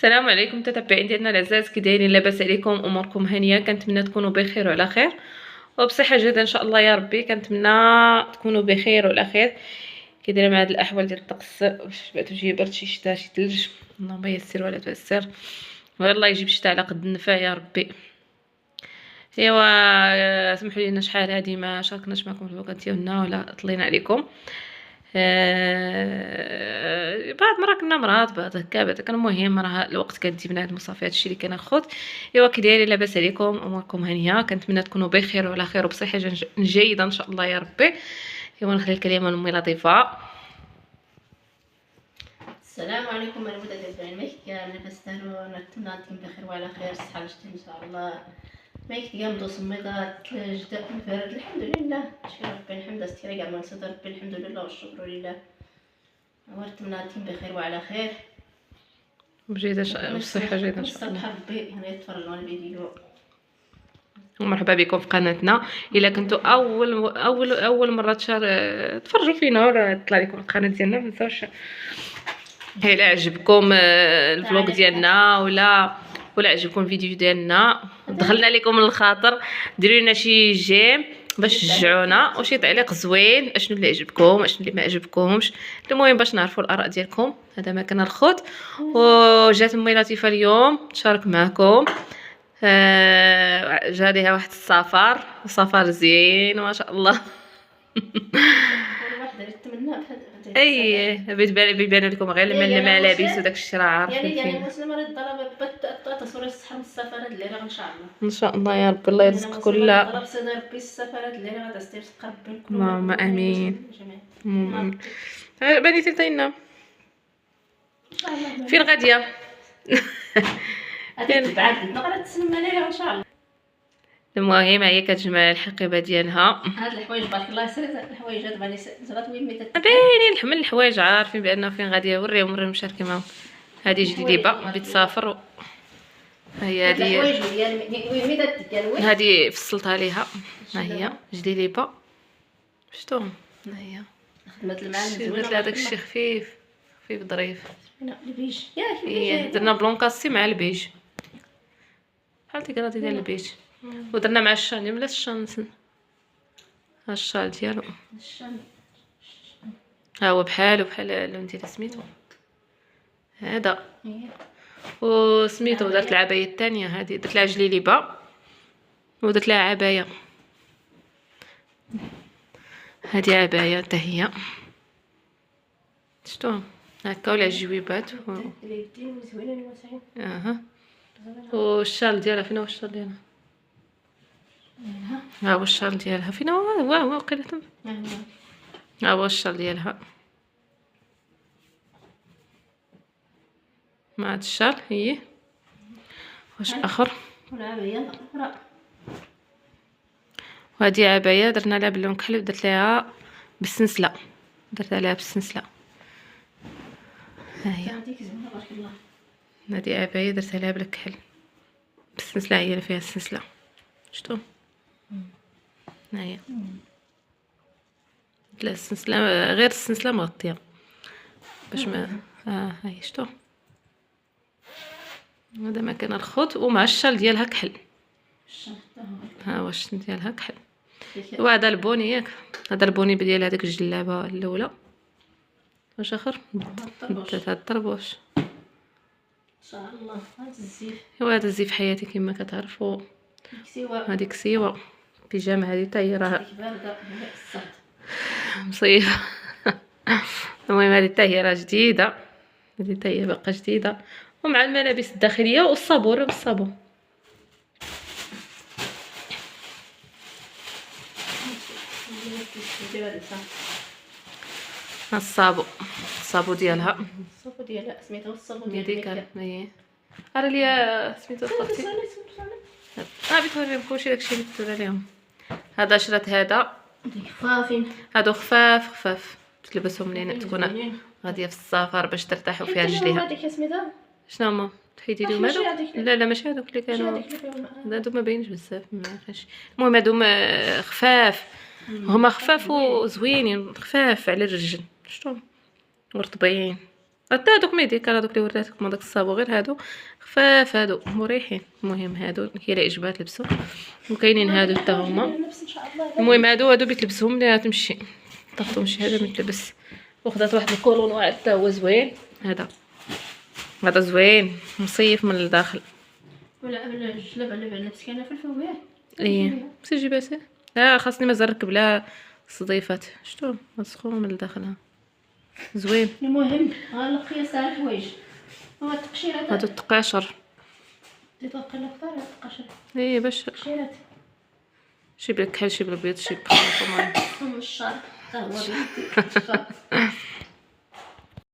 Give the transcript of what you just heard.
السلام عليكم متتبعين ديالنا العزاز، كي دايرين؟ لاباس عليكم؟ اموركم هانيه؟ كنتمنى تكونوا بخير وعلى خير وبصحه جيده ان شاء الله يا ربي. كنتمنى تكونوا بخير وعلى خير. كي دايره مع هاد الاحوال ديال الطقس، بعتو شي برد شي شتا شي ثلج، اللهم يسر ولا تعسر، والله يجيب الشتا على قد النفع يا ربي. ايوا سمحوا لينا شحال هادي ما شاركناش معكم في الوقت ديالنا ولا طلينا عليكم. بعض مرات كنا مرات بعض هكا، بعد كان المهم راه الوقت كتجيبنا هاد المصافي، هادشي اللي كناخذ. ايوا كي دايرين؟ لاباس عليكم؟ اموركم هانيه؟ كنتمنى تكونوا بخير وعلى خير وبصحه جيده ان شاء الله يا ربي. ايوا نخلي الكلمه لامي لطيفه. السلام عليكم، انا متابعين المحكي لاباس داروا؟ نتمنى تكون بخير وعلى خير، صحه ان شاء الله. مايك قام دو صميدات جدا فرد، الحمد لله، شكرا ربي، الحمد استيرا كاع ما صدر ربي، الحمد لله والشكر لله. نتمنى تكون بخير وعلى خير بجيده بصحه جيده ان شاء الله. صباح ربي هنا يتفرجوا على الفيديو. ومرحبا بكم في قناتنا. الا كنتوا اول مره تفرجوا فينا ولا طلع لكم القناه ديالنا، ما تنساوش الا عجبكم الفلوق ديالنا ولا عجبكم الفيديو ديالنا، دخلنا لكم من الخاطر، ديروا لنا شي جيم باش تشجعونا، وشي تعليق زوين اشنو اللي عجبكم اشنو اللي ما عجبكمش، المهم باش نعرفوا الاراء ديالكم. هذا ما كان الخوت. وجات امي لطيفه اليوم تشارك معكم. جا ليها واحد السفر زين ما شاء الله. اي بيبان لكم غير الملابس وداك الشيء راه عارفين يعني مسلمه راه ضرب تصوير الصحه من السفرات اللي راه ان شاء الله ان شاء الله يا رب. الله يرزق كل ضرب سيدي ربي السفرات اللي راه غتستير ربي. اللهم امين. بنيتي تينا فين غاديه؟ هذيك بعد غادي تسلم عليها ان شاء الله. المهم هي كتجمع الحقيبه ديالها. هاد الحوايج بارك الله يسر، الحوايج هاد غادي زغات وين ميت باينين الحمل الحوايج، عارفين بانه فين غاديه. وريهم مشاركين معاهم. هذه جديده بتسافر. هي هذه فصلتها ليها، ها هي جديده شفتوهم، ها هي خدمت المعلم درت لها داك الشيء خفيف ظريف. البيج درنا بلونكاسي مع البيج بحال تيكراتي ديال البيج، ودرنا مع الشان ملات الشان ها الشال ديالو، ها هو بحال اللون ديال سميتو هذا. وسميتو درت العبايه الثانيه هذه، درت لها جليليبه ودرت لها عبايه. هذه عبايه حتى هي شفتوا هكا، ولا جويبات والشال ديالها فين هو؟ الشال ديالها ها هو الشال ديالها فين هو؟ هو وقيله ها هو الشال ديالها مع هاد الشال. هي واش اخر؟ وهذه عبايه درنا لها باللون كحل، درت لها بالسنسله، ها هي. هذه عبايه درتها لها بالكحل بالسنسله، هي اللي فيها السنسله شفتوا، ها هي. لا السنسله غير السنسله مغطيه باش ما ها هي شفتوا. هذا مكان الخوت، ومع الشال ديالها كحل، ها هو الشال ديالها كحل. وهذا البوني ياك، هذا البوني ديال هذيك الجلابه الاولى. واش اخر؟ بدات هاد الطربوش ان شاء الله. هذا الزيف، هذا الزيف حياتي كما كتعرفوا. هذيك سيوه بيجامه هذه حتى هي راه مصيبه. المهم هذه حتى هي راه جديده، هذه حتى هي باقا جديده. ومع الملابس الداخليه والصابون الصابو ديالها سميتو الصابون ديك هي. راه ليا سميتو اختي بغيت نوريهم كلشي داكشي اللي كتبت عليهم. هذا شرات هذا خفافين، هادو خفاف تلبسهم منين تكون غاديه في السفر باش ترتاحوا فيها رجليها. هذيك سميتها شنو هما؟ تحيدي لهم هادو؟ لا ماشي هادوك اللي كانوا، هادو ما باينش بزاف ما عرفتش. المهم هادو خفاف، هما خفاف وزوينين، خفاف على الرجل شفتوا، مرطبين. حتى هادوك ميديكال هادوك اللي وريتكم هذاك الصابو غير هادو خفاف هادو مريحين. المهم هادو هي اللي عجبها تلبسو وكاينين هادو حتى هما. نفس ان شاء الله. المهم هادو بيتلبسهم ملي تمشي طافتو شي حاجه متلبس. وخدات واحد الكولون واحد حتى هو زوين. هذا زوين مصيف من الداخل. ولا الجلابه اللي لبست كاينه في الفويه. ايه سي جيباتي. خاصني مازال نركب لها صديفات. شتو مسخون من الداخل زوين. المهم ها القياس تاع الحوايج ها التقشيرات هادو التقاشر. تيطلق لك طار التقشير. ايه باش تقشيرات شي بالكحل شي بالبيض شي بخلط. هم الشعر حتى هو بيدي الشعر.